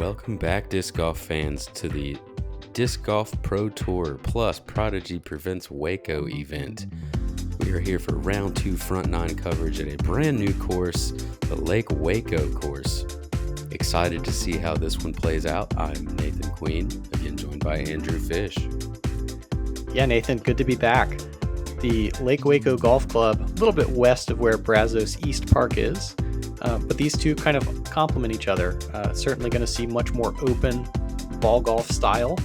Welcome back, disc golf fans, to the Disc Golf Pro Tour plus Prodigy Presents WACO event. We are here for round 2 front 9 coverage at a brand new course, the Lake Waco course. Excited to see how this one plays out. I'm Nathan Queen, again joined by Andrew Fish. Yeah, Nathan, good to be back. The Lake Waco Golf Club, a little bit west of where Brazos East Park is, but these two kind of complement each other. Certainly going to see much more open ball golf style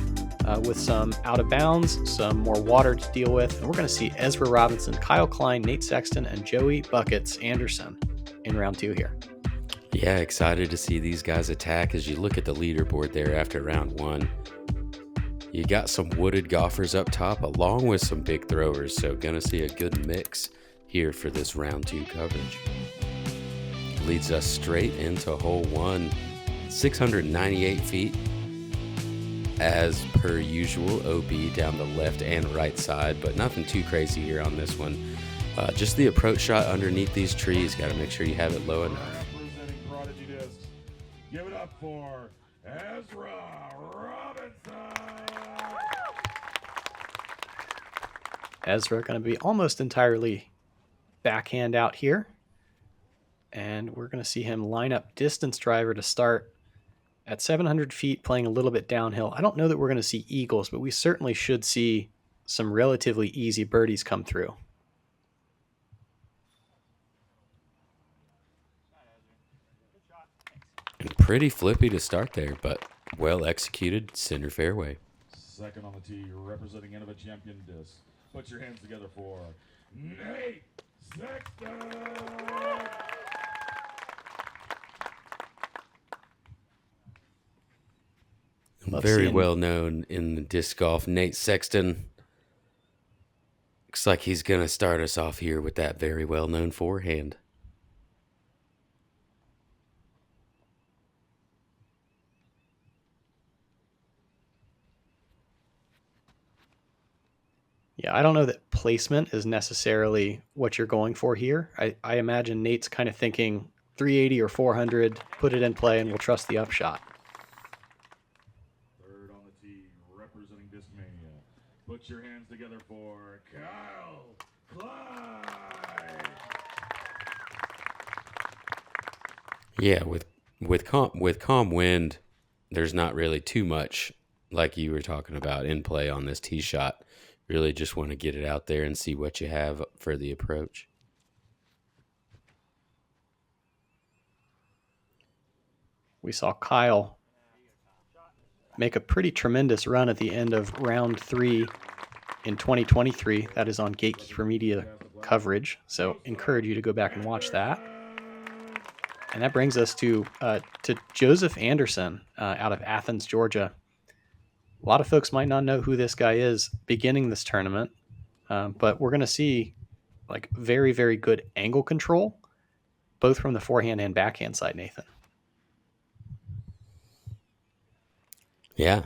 with some out of bounds, some more water to deal with. And we're going to see Ezra Robinson, Kyle Klein, Nate Sexton, and Joey Buckets Anderson in round 2 here. Yeah, excited to see these guys attack. As you look at the leaderboard there after round 1, you got some wooded golfers up top along with some big throwers, so gonna see a good mix here for this round 2 coverage. Leads us straight into hole 1, 698 feet. As per usual, OB down the left and right side, but nothing too crazy here on this one. Just the approach shot underneath these trees. Got to make sure you have it low enough. Presenting Prodigy discs. Give it up for Ezra Robinson. Ezra going to be almost entirely backhand out here. And we're going to see him line up distance driver to start at 700 feet, playing a little bit downhill. I don't know that we're going to see eagles, but we certainly should see some relatively easy birdies come through. And pretty flippy to start there, but well executed center fairway. Second on the tee, representing Innova Champion disc. Put your hands together for Nate Sexton. Very well known in the disc golf, Nate Sexton. Looks like he's going to start us off here with that very well known forehand. Yeah, I don't know that placement is necessarily what you're going for here. I imagine Nate's kind of thinking 380 or 400, put it in play, and we'll trust the upshot. Third on the tee, representing Discmania. Put your hands together for Kyle Klein. Yeah, with calm wind, there's not really too much like you were talking about in play on this tee shot. Really just want to get it out there and see what you have for the approach. We saw Kyle make a pretty tremendous run at the end of round 3 in 2023. That is on Gatekeeper Media coverage, so encourage you to go back and watch that. And that brings us to Joseph Anderson out of Athens, Georgia. A lot of folks might not know who this guy is beginning this tournament, but we're going to see like very, very good angle control, both from the forehand and backhand side, Nathan. Yeah.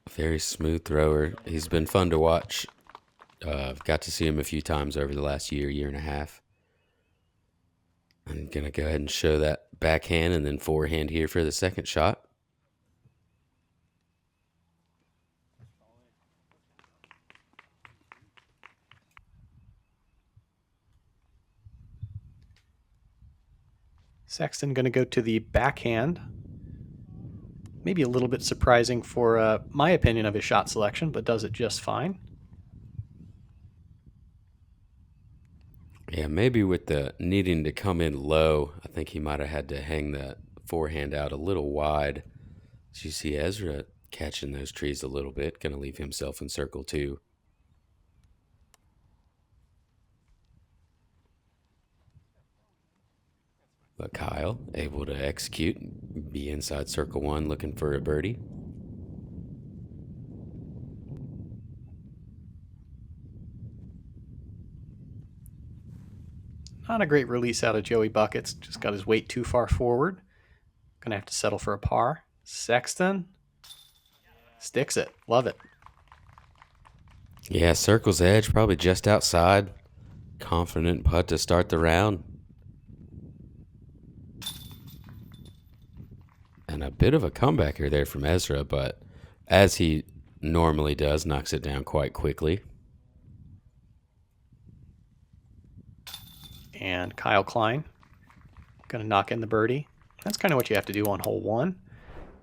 Very smooth thrower. He's been fun to watch. I've got to see him a few times over the last year and a half. I'm going to go ahead and show that backhand and then forehand here for the second shot. Sexton going to go to the backhand. Maybe a little bit surprising for my opinion of his shot selection, but does it just fine. Yeah, maybe with the needing to come in low, I think he might have had to hang the forehand out a little wide. So you see Ezra catching those trees a little bit, going to leave himself in circle 2. But Kyle able to execute, be inside circle 1 looking for a birdie. Not a great release out of Joey Buckets. Just got his weight too far forward. Gonna have to settle for a par. Sexton sticks it. Love it. Yeah, circle's edge, probably just outside. Confident putt to start the round. And a bit of a comebacker there from Ezra, but as he normally does, knocks it down quite quickly. And Kyle Klein going to knock in the birdie. That's kind of what you have to do on hole 1.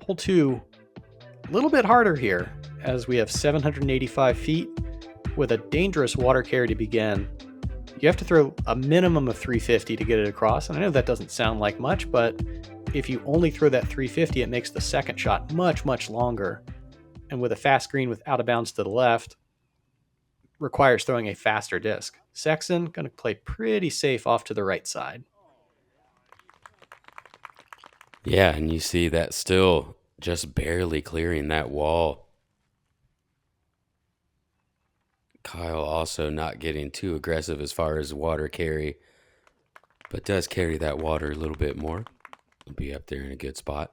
Hole 2, a little bit harder here, as we have 785 feet with a dangerous water carry to begin. You have to throw a minimum of 350 to get it across, and I know that doesn't sound like much, but if you only throw that 350, it makes the second shot much, much longer. And with a fast green with out of bounds to the left, requires throwing a faster disc. Sexton going to play pretty safe off to the right side. Yeah, and you see that still just barely clearing that wall. Kyle also not getting too aggressive as far as water carry, but does carry that water a little bit more. He'll be up there in a good spot.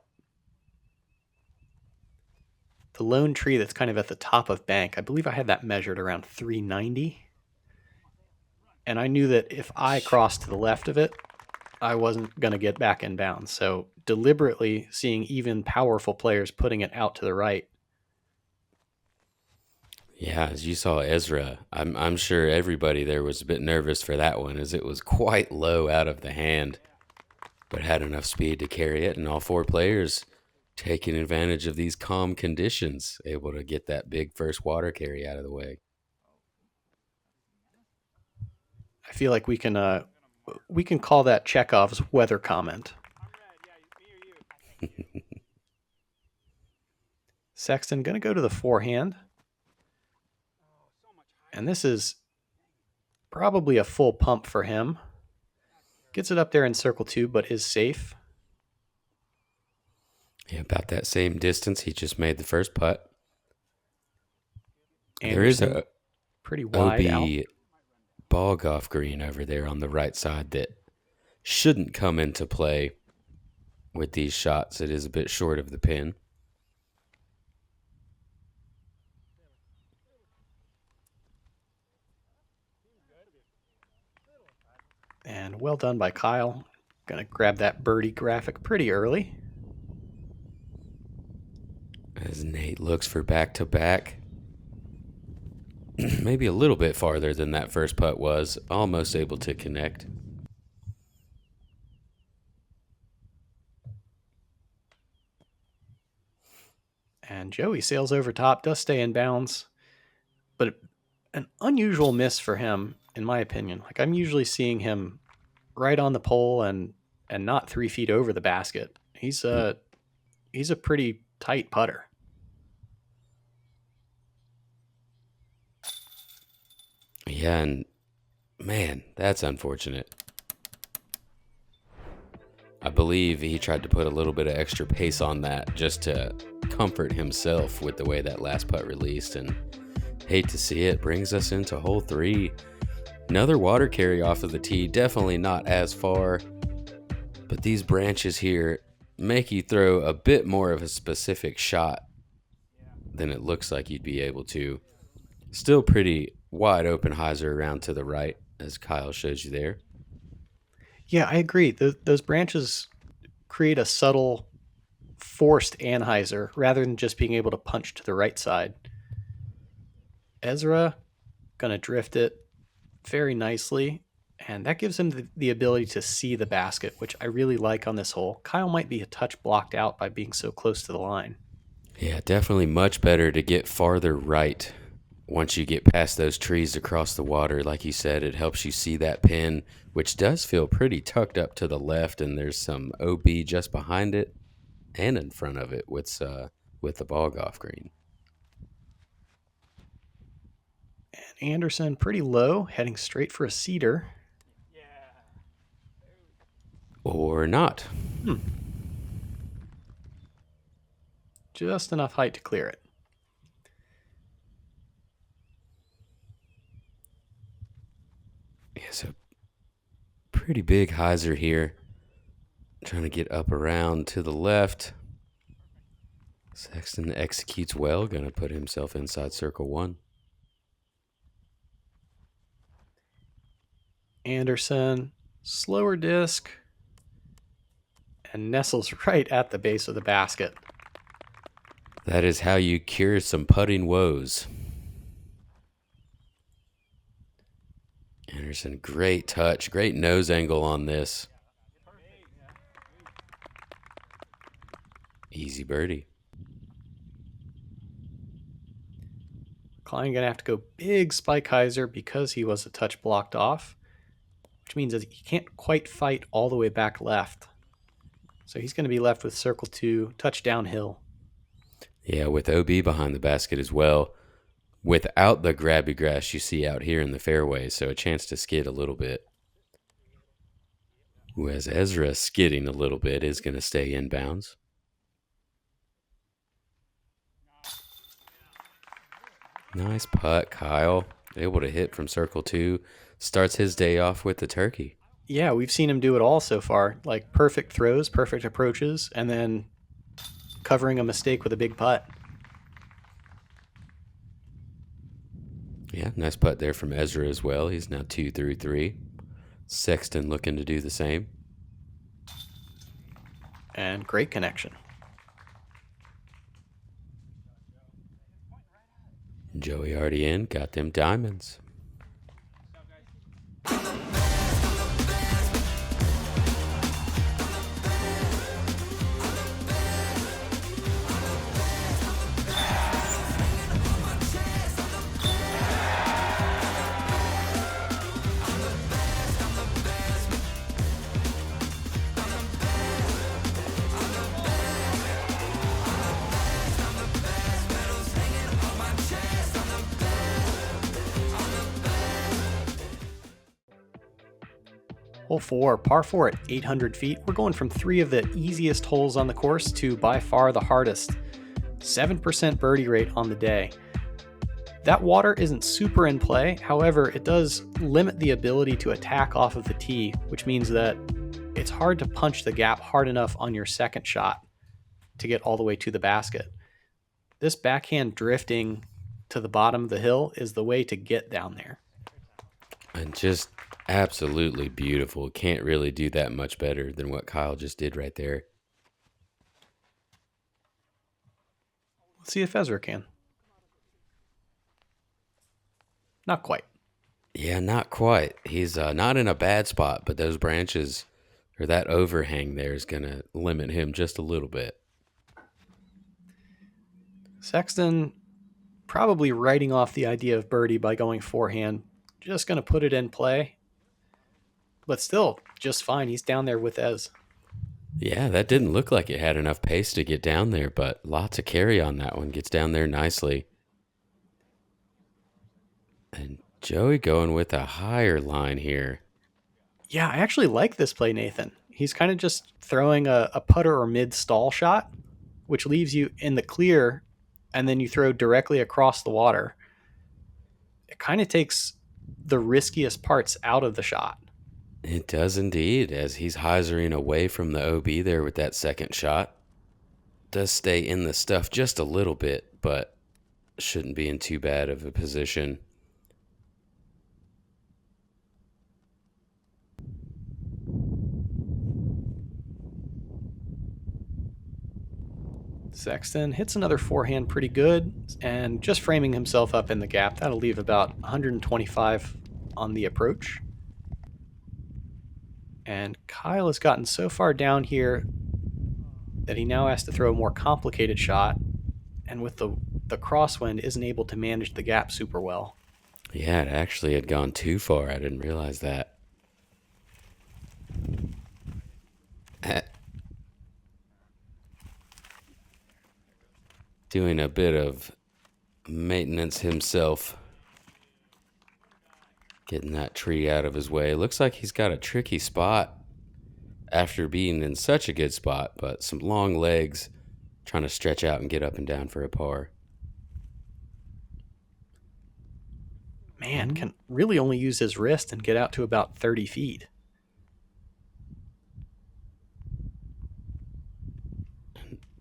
The lone tree that's kind of at the top of bank, I believe I had that measured around 390. And I knew that if I crossed to the left of it, I wasn't going to get back in bounds. So deliberately seeing even powerful players putting it out to the right. Yeah, as you saw Ezra, I'm sure everybody there was a bit nervous for that one, as it was quite low out of the hand, but had enough speed to carry it, and all 4 players taking advantage of these calm conditions, able to get that big first water carry out of the way. I feel like we can call that Chekhov's weather comment. Sexton going to go to the forehand. And this is probably a full pump for him. Gets it up there in circle 2, but is safe. Yeah, about that same distance. He just made the first putt. Anderson, there is a pretty wide OB out. ball golf green over there on the right side that shouldn't come into play with these shots. It is a bit short of the pin. And well done by Kyle. Gonna grab that birdie graphic pretty early. As Nate looks for back-to-back. Maybe a little bit farther than that first putt was. Almost able to connect. And Joey sails over top, does stay in bounds. But an unusual miss for him, in my opinion. Like, I'm usually seeing him right on the pole and not 3 feet over the basket. He's a pretty tight putter. Yeah, and man, that's unfortunate. I believe he tried to put a little bit of extra pace on that just to comfort himself with the way that last putt released, and hate to see it. Brings us into hole 3. Another water carry off of the tee, definitely not as far, but these branches here make you throw a bit more of a specific shot than it looks like you'd be able to. Still pretty wide open hyzer around to the right, as Kyle shows you there. Yeah, I agree. Those branches create a subtle, forced anhyzer rather than just being able to punch to the right side. Ezra gonna drift it very nicely, and that gives him the ability to see the basket, which I really like on this hole. Kyle might be a touch blocked out by being so close to the line. Yeah, definitely much better to get farther right. Once you get past those trees across the water, like you said, it helps you see that pin, which does feel pretty tucked up to the left, and there's some OB just behind it and in front of it with the ball golf green. And Anderson pretty low, heading straight for a cedar. Or not. Just enough height to clear it. Yeah, so pretty big hyzer here. Trying to get up around to the left. Sexton executes well, going to put himself inside circle 1. Anderson, slower disc. and nestles right at the base of the basket. That is how you cure some putting woes. Anderson, great touch, great nose angle on this. Easy birdie. Klein going to have to go big spike hyzer because he was a touch blocked off, which means that he can't quite fight all the way back left. So he's going to be left with circle 2, touch downhill. Yeah, with OB behind the basket as well, without the grabby grass you see out here in the fairway, so a chance to skid a little bit. Whereas Ezra skidding a little bit is going to stay inbounds. Nice putt, Kyle. Able to hit from circle 2. Starts his day off with the turkey. Yeah, we've seen him do it all so far. Like perfect throws, perfect approaches, and then covering a mistake with a big putt. Yeah, nice putt there from Ezra as well. He's now 2 through 3. Sexton looking to do the same. And great connection. Joey already in, got them diamonds. Hole 4, par 4 at 800 feet. We're going from 3 of the easiest holes on the course to by far the hardest. 7% birdie rate on the day. That water isn't super in play, however, it does limit the ability to attack off of the tee, which means that it's hard to punch the gap hard enough on your second shot to get all the way to the basket. This backhand drifting to the bottom of the hill is the way to get down there. And just absolutely beautiful. Can't really do that much better than what Kyle just did right there. Let's see if Ezra can. Not quite. Yeah, not quite. He's not in a bad spot, but those branches or that overhang there is going to limit him just a little bit. Sexton probably writing off the idea of birdie by going forehand. Just going to put it in play. But still, just fine. He's down there with Ez. Yeah, that didn't look like it had enough pace to get down there, but lots of carry on that one. Gets down there nicely. And Joey going with a higher line here. Yeah, I actually like this play, Nathan. He's kind of just throwing a putter or mid-stall shot, which leaves you in the clear, and then you throw directly across the water. It kind of takes the riskiest parts out of the shot. It does indeed, as he's hyzering away from the OB there with that second shot. Does stay in the stuff just a little bit, but shouldn't be in too bad of a position. Sexton hits another forehand pretty good, and just framing himself up in the gap. That'll leave about 125 on the approach. And Kyle has gotten so far down here that he now has to throw a more complicated shot, and with the crosswind isn't able to manage the gap super well. Yeah, it actually had gone too far. I didn't realize that. Doing a bit of maintenance himself. Getting that tree out of his way. Looks like he's got a tricky spot after being in such a good spot, but some long legs trying to stretch out and get up and down for a par. Man, can really only use his wrist and get out to about 30 feet.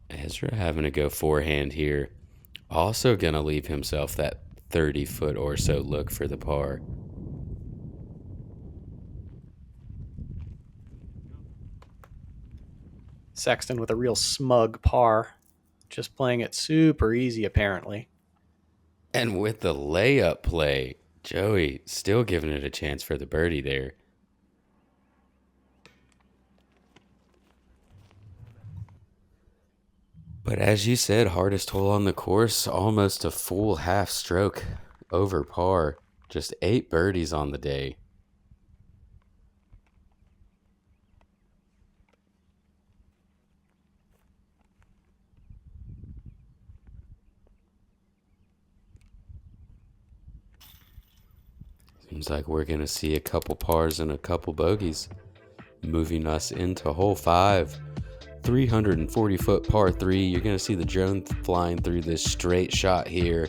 Ezra having to go forehand here. Also going to leave himself that 30-foot or so look for the par. Sexton with a real smug par. Just playing it super easy, apparently. And with the layup play, Joey still giving it a chance for the birdie there. But as you said, hardest hole on the course, almost a full half stroke over par. Just 8 birdies on the day. Seems like we're going to see a couple pars and a couple bogeys, moving us into hole 5. 340-foot par 3. You're going to see the drone flying through this straight shot here,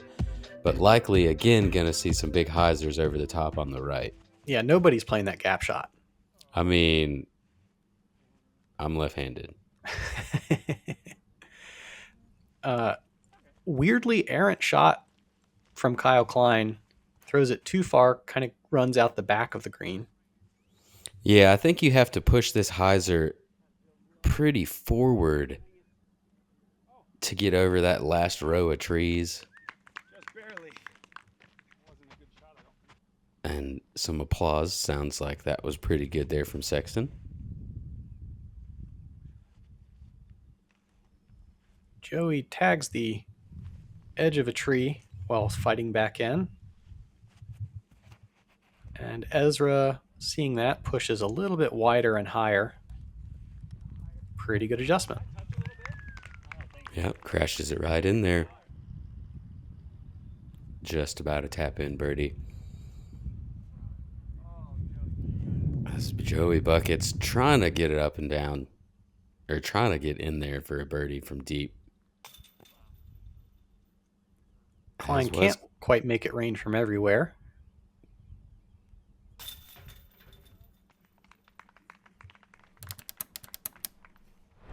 but likely, again, going to see some big hyzers over the top on the right. Yeah, nobody's playing that gap shot. I mean, I'm left-handed. Weirdly errant shot from Kyle Klein. Throws it too far, kind of runs out the back of the green. Yeah, I think you have to push this hyzer pretty forward to get over that last row of trees. Just barely. Wasn't a good shot, I don't think. And some applause. Sounds like that was pretty good there from Sexton. Joey tags the edge of a tree while fighting back in. And Ezra, seeing that, pushes a little bit wider and higher. Pretty good adjustment. Yep, crashes it right in there. Just about a tap-in birdie. As Joey Bucket's trying to get it up and down, or trying to get in there for a birdie from deep. Klein can't quite make it rain from everywhere.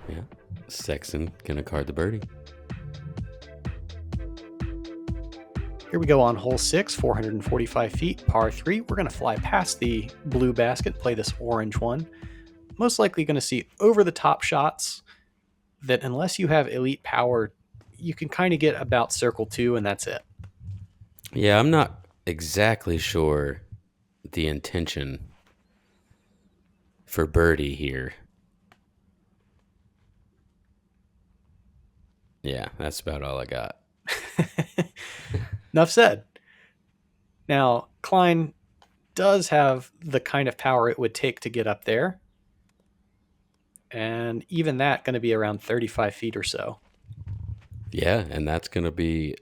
Yeah, Sexton gonna card the birdie. Here we go on hole 6, 445 feet, par 3. We're going to fly past the blue basket, play this orange one. Most likely going to see over-the-top shots that, unless you have elite power, you can kind of get about circle 2, and that's it. Yeah, I'm not exactly sure the intention for birdie here. Yeah, that's about all I got. Enough said. Now, Klein does have the kind of power it would take to get up there. And even that going to be around 35 feet or so. Yeah, and that's going to be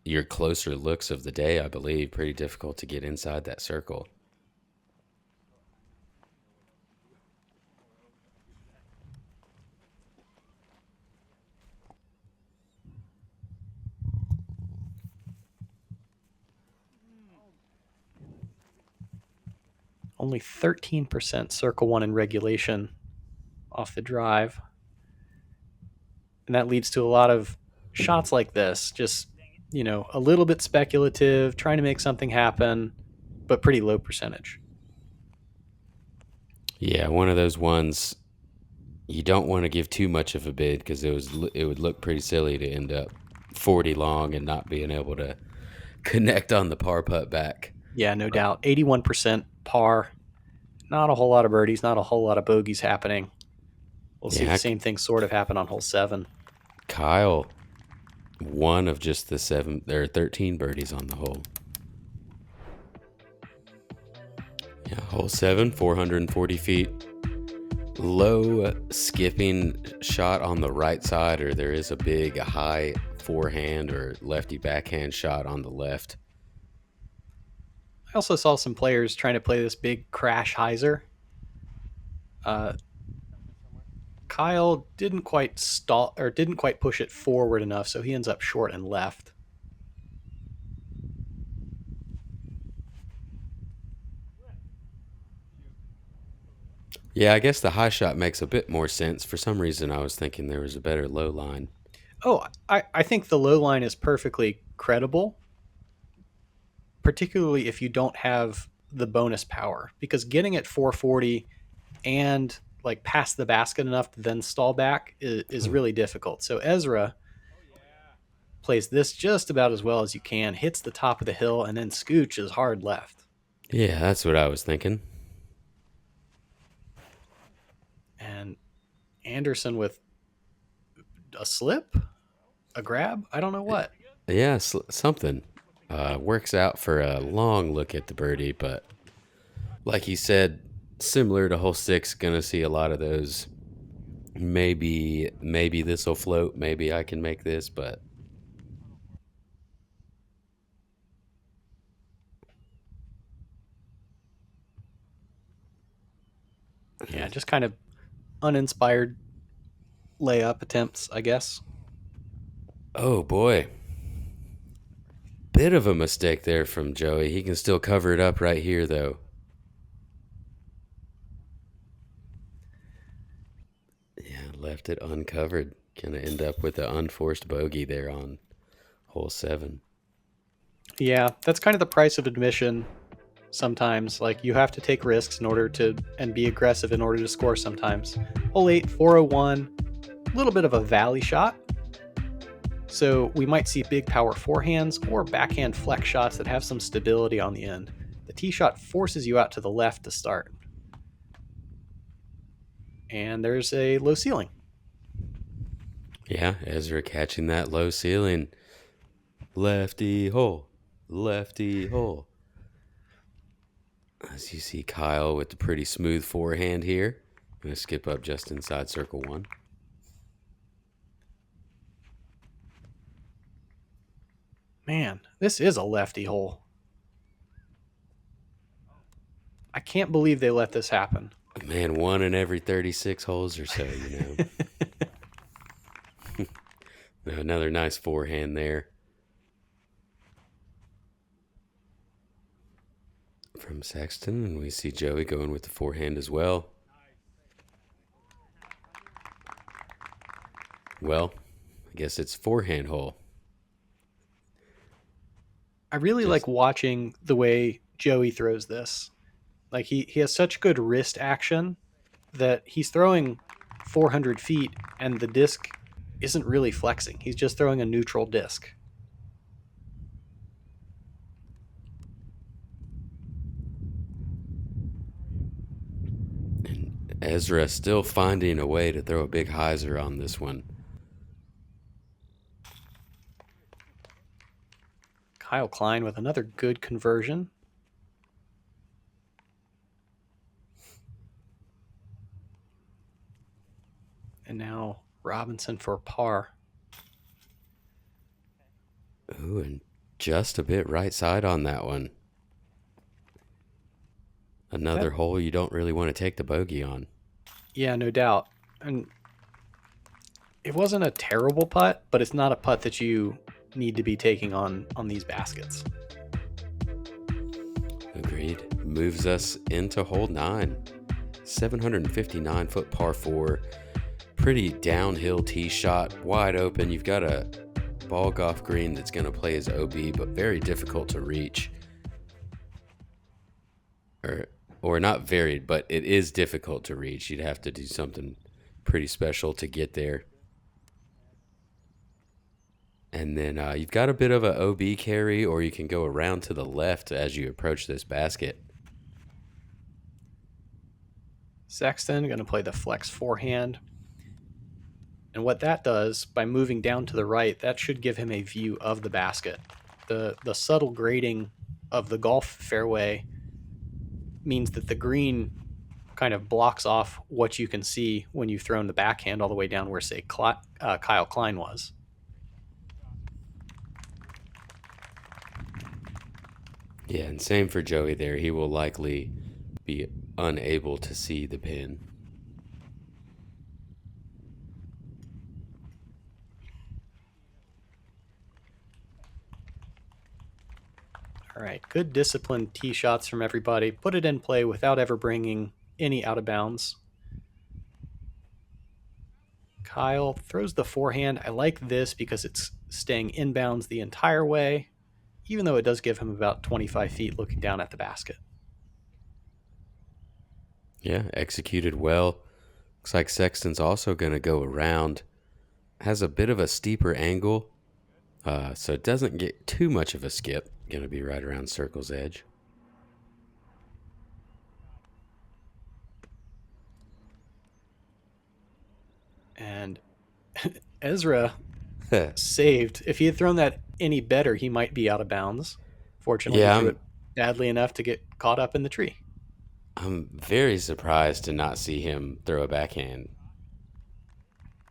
your closer looks of the day, I believe. Pretty difficult to get inside that circle. Only 13% circle 1 in regulation off the drive. And that leads to a lot of shots like this. Just, a little bit speculative, trying to make something happen, but pretty low percentage. Yeah, one of those ones you don't want to give too much of a bid because it would look pretty silly to end up 40 long and not being able to connect on the par putt back. Yeah, no doubt. 81% par. Not a whole lot of birdies, not a whole lot of bogeys happening. We'll see the same thing sort of happen on hole 7. Kyle, one of just the 13 birdies on the hole. Yeah, hole 7, 440 feet. Low skipping shot on the right side, or there is a high forehand or lefty backhand shot on the left. I also saw some players trying to play this big crash hyzer. Kyle didn't quite push it forward enough, so he ends up short and left. Yeah, I guess the high shot makes a bit more sense. For some reason, I was thinking there was a better low line. Oh, I think the low line is perfectly credible, particularly if you don't have the bonus power, because getting at 440 and like past the basket enough to then stall back is really difficult. So Ezra plays this just about as well as you can, hits the top of the hill, and then scooches hard left. Yeah, that's what I was thinking. And Anderson with a slip, a grab, I don't know what. Yeah, something. Works out for a long look at the birdie, but like he said, similar to hole 6, gonna see a lot of those. Maybe this will float. Maybe I can make this, but Yeah, just kind of uninspired layup attempts, I guess. oh boy, bit of a mistake there from Joey. He can still cover it up right here, though. Yeah, left it uncovered. Gonna end up with an unforced bogey there on hole 7. Yeah, that's kind of the price of admission sometimes. Like, you have to take risks in order to, and be aggressive in order to score sometimes. Hole 8, 401, a little bit of a valley shot. So we might see big power forehands or backhand flex shots that have some stability on the end. The tee shot forces you out to the left to start. And there's a low ceiling. Yeah, Ezra catching that low ceiling. Lefty hole. Lefty hole. As you see Kyle with the pretty smooth forehand here. Gonna skip up just inside circle 1. Man, this is a lefty hole. I can't believe they let this happen. Man, 1 in every 36 holes or so, you know. Another nice forehand there. From Sexton, and we see Joey going with the forehand as well. Well, I guess it's forehand hole. I really like watching the way Joey throws this. Like, he has such good wrist action that he's throwing 400 feet and the disc isn't really flexing. He's just throwing a neutral disc. And Ezra still finding a way to throw a big hyzer on this one. Kyle Klein with another good conversion. And now Robinson for par. Ooh, and just a bit right side on that one. Another hole you don't really want to take the bogey on. Yeah, no doubt. And it wasn't a terrible putt, but it's not a putt that you need to be taking on these baskets. Agreed. Moves us into hole 9. 759-foot par 4. Pretty downhill tee shot, wide open. You've got a ball golf green that's going to play as OB, but very difficult to reach. Or not very, but it is difficult to reach. You'd have to do something pretty special to get there. And then you've got a bit of a OB carry, or you can go around to the left as you approach this basket. Sexton going to play the flex forehand. And what that does, by moving down to the right, that should give him a view of the basket. The subtle grading of the golf fairway means that the green kind of blocks off what you can see when you've thrown the backhand all the way down where, say, Kyle Klein was. Yeah, and same for Joey there. He will likely be unable to see the pin. All right, good disciplined tee shots from everybody. Put it in play without ever bringing any out of bounds. Kyle throws the forehand. I like this because it's staying inbounds the entire way, even though it does give him about 25 feet looking down at the basket. Yeah, executed well. Looks like Sexton's also going to go around. Has a bit of a steeper angle, so it doesn't get too much of a skip. Going to be right around circle's edge. And Ezra saved. If he had thrown that any better, he might be out of bounds. Fortunately, Yeah, he threw it badly enough to get caught up in the tree. I'm very surprised to not see him throw a backhand.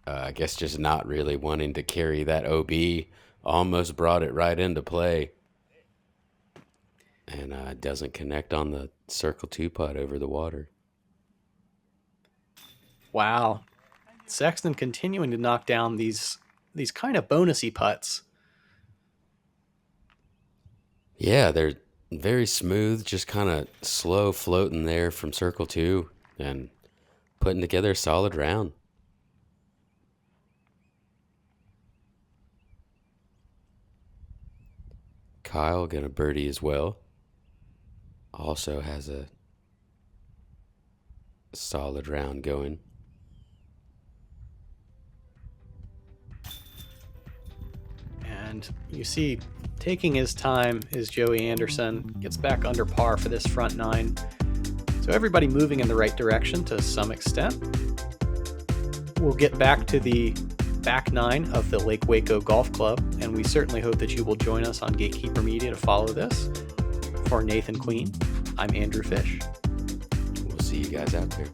I guess just not really wanting to carry that OB. Almost brought it right into play. And doesn't connect on the circle 2 putt over the water. Wow. Sexton continuing to knock down these kind of bonusy putts. Yeah, they're very smooth, just kind of slow floating there from circle 2 and putting together a solid round. Kyle gonna birdie as well. Also has a solid round going. And you see, taking his time is Joey Anderson. Gets back under par for this front 9. So everybody moving in the right direction to some extent. We'll get back to the back 9 of the Lake Waco Golf Club, and we certainly hope that you will join us on Gatekeeper Media to follow this. For Nathan Queen, I'm Andrew Fish. We'll see you guys out there.